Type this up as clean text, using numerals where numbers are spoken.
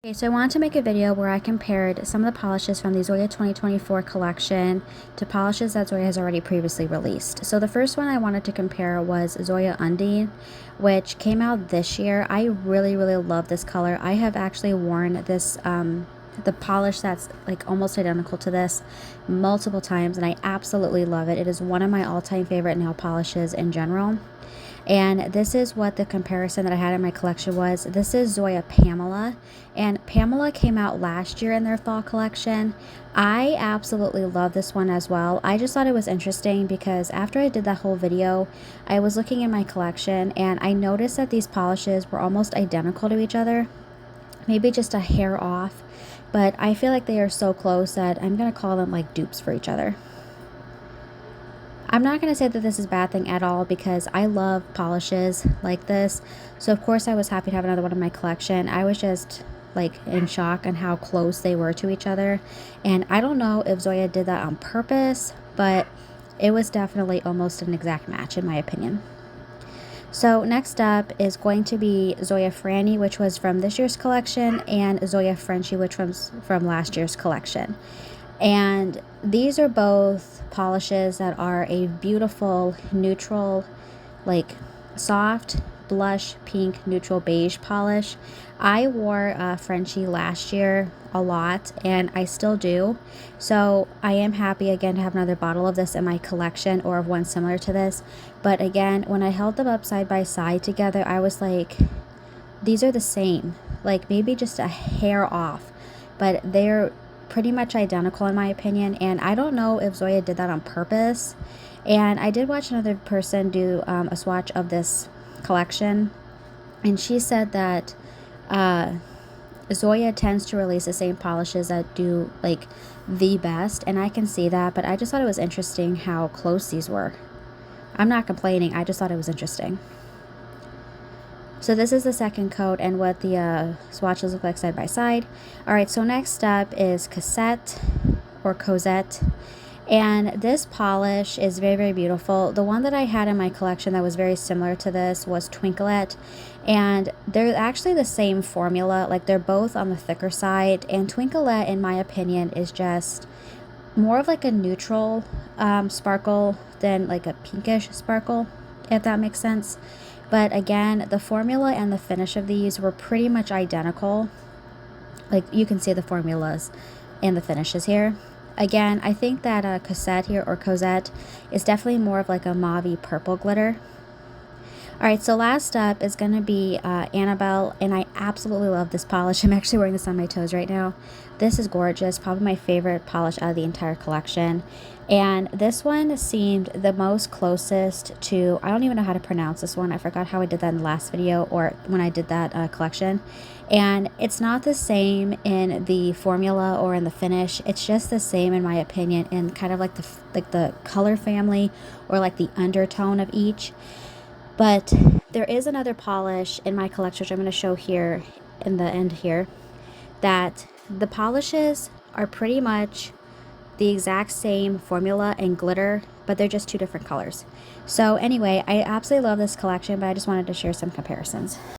Okay, so I wanted to make a video where I compared some of the polishes from the Zoya 2024 collection to polishes that Zoya has already previously released. So the first one I wanted to compare was Zoya Undine, which came out this year. I really love this color. I have actually worn this the polish that's like almost identical to this multiple times, and I absolutely love it. It is one of my all-time favorite nail polishes in general. And this is what the comparison that I had in my collection was. This is Zoya Pamela, and Pamela came out last year in their fall collection. I absolutely love this one as well. I just thought it was interesting because after I did that whole video, I was looking in my collection and I noticed that these polishes were almost identical to each other, maybe just a hair off, but I feel like they are so close that I'm gonna call them like dupes for each other. I'm not going to say that this is a bad thing at all because I love polishes like this. So of course I was happy to have another one in my collection. I was just like in shock on how close they were to each other. And I don't know if Zoya did that on purpose, but it was definitely almost an exact match in my opinion. So next up is going to be Zoya Franny, which was from this year's collection, and Zoya Frenchy, which was from last year's collection. And these are both polishes that are a beautiful neutral, like soft blush pink neutral beige polish. I wore Frenchy last year a lot and I still do, so I am happy again to have another bottle of this in my collection, or of one similar to this. But again, when I held them up side by side together, I was like, these are the same, like maybe just a hair off, but they're pretty much identical in my opinion. And I don't know if Zoya did that on purpose. And I did watch another person do a swatch of this collection, and she said that Zoya tends to release the same polishes that do like the best, and I can see that, but I just thought it was interesting how close these were. I'm not complaining, I just thought it was interesting. So this is the second coat and what the swatches look like side by side. Alright, so next up is Cassette or Cosette. And this polish is very beautiful. The one that I had in my collection that was very similar to this was Twinklet. And they're actually the same formula. Like they're both on the thicker side. And Twinklet, in my opinion, is just more of like a neutral sparkle than like a pinkish sparkle, if that makes sense. But again, the formula and the finish of these were pretty much identical. Like you can see the formulas and the finishes here. Again, I think that Cassette here, or Cosette, is definitely more of like a mauve purple glitter. Alright, so last up is going to be Annabelle, and I absolutely love this polish. I'm actually wearing this on my toes right now. This is gorgeous, probably my favorite polish out of the entire collection. And this one seemed the most closest to, I don't even know how to pronounce this one. I forgot how I did that in the last video, or when I did that collection. And it's not the same in the formula or in the finish. It's just the same in my opinion in kind of like the color family, or like the undertone of each. But there is another polish in my collection, which I'm going to show here in the end here, that the polishes are pretty much the exact same formula and glitter, but they're just two different colors. So anyway, I absolutely love this collection, but I just wanted to share some comparisons.